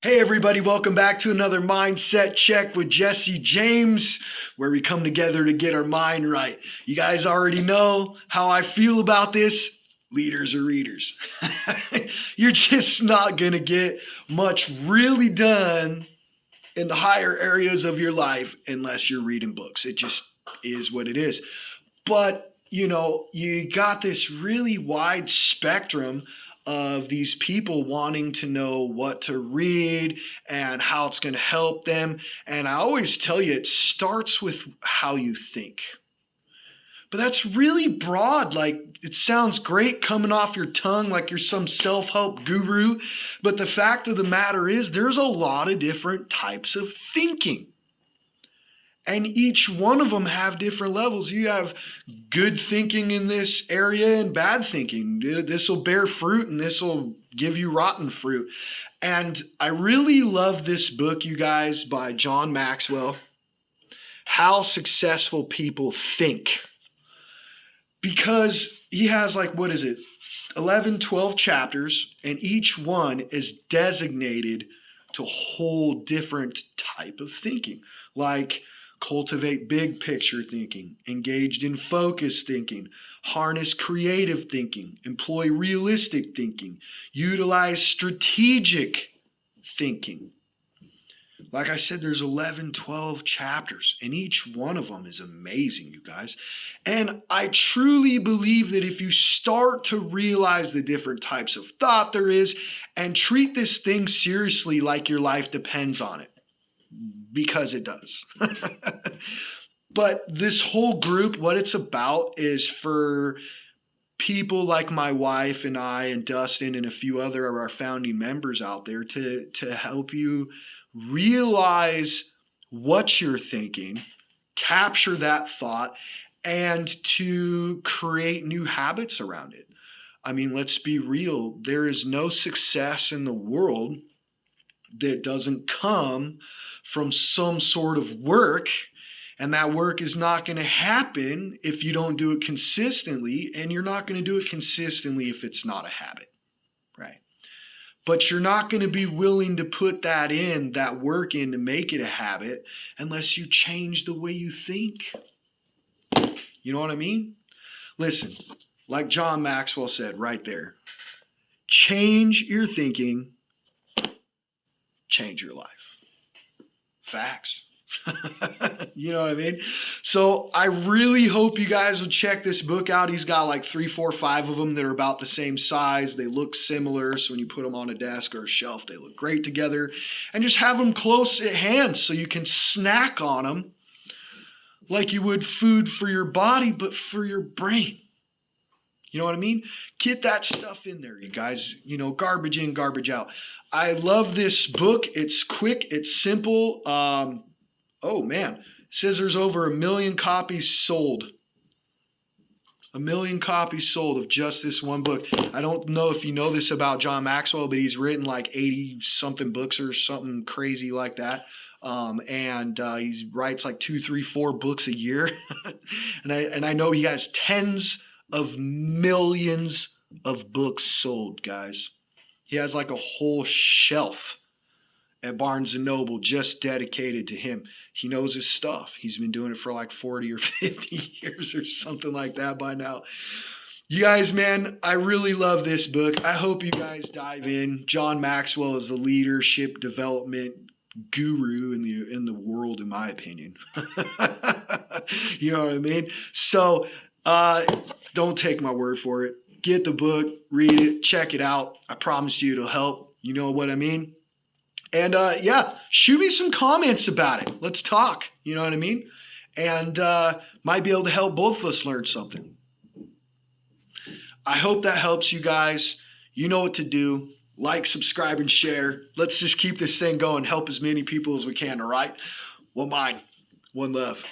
Hey everybody, welcome back to another Mindset Check with Jesse James, where we come together to get our mind right. You guys already know how I feel about this. Leaders are readers. You're just not going to get much really done in the higher areas of your life unless you're reading books. It just is what it is. But, you got this really wide spectrum of these people wanting to know what to read and how it's going to help them. And I always tell you, it starts with how you think. But that's really broad. Like, it sounds great coming off your tongue like you're some self-help guru. But the fact of the matter is, there's a lot of different types of thinking. And each one of them have different levels. You have good thinking in this area and bad thinking. This will bear fruit and this will give you rotten fruit. And I really love this book, you guys, by John Maxwell, How Successful People Think. Because he has 11, 12 chapters, and each one is designated to a whole different type of thinking. Like, cultivate big picture thinking, engaged in focused thinking, harness creative thinking, employ realistic thinking, utilize strategic thinking. Like I said, there's 11, 12 chapters, and each one of them is amazing, you guys. And I truly believe that if you start to realize the different types of thought there is and treat this thing seriously like your life depends on it, because it does. But this whole group, what it's about is for people like my wife and I and Dustin and a few other of our founding members out there to help you realize what you're thinking, capture that thought, and to create new habits around it. I mean, let's be real. There is no success in the world that doesn't come from some sort of work, and that work is not going to happen if you don't do it consistently, and you're not going to do it consistently if it's not a habit, right? But you're not going to be willing to put that work in to make it a habit unless you change the way you think. You know what I mean? Listen, like John Maxwell said right there, change your thinking, change your life. Facts. You know what I mean? So I really hope you guys will check this book out. He's got 3, 4, 5 of them that are about the same size. They look similar. So when you put them on a desk or a shelf, they look great together. And just have them close at hand so you can snack on them like you would food for your body, but for your brain. You know what I mean? Get that stuff in there, you guys. Garbage in, garbage out. I love this book. It's quick. It's simple. Oh, man. It says there's over 1 million copies sold. 1 million copies sold of just this one book. I don't know if you know this about John Maxwell, but he's written 80-something books or something crazy like that. And he writes 2, 3, 4 books a year. and I know he has tens of millions of books sold, guys. He has a whole shelf at Barnes & Noble just dedicated to him. He knows his stuff. He's been doing it for 40 or 50 years or something like that by now. You guys, man, I really love this book. I hope you guys dive in. John Maxwell is the leadership development guru in the world, in my opinion. You know what I mean? So don't take my word for it. Get the book, read it, check it out. I promise you it'll help. You know what I mean? And shoot me some comments about it. Let's talk. You know what I mean? And might be able to help both of us learn something. I hope that helps you guys. You know what to do. Like, subscribe, and share. Let's just keep this thing going. Help as many people as we can, all right? One mind, one love.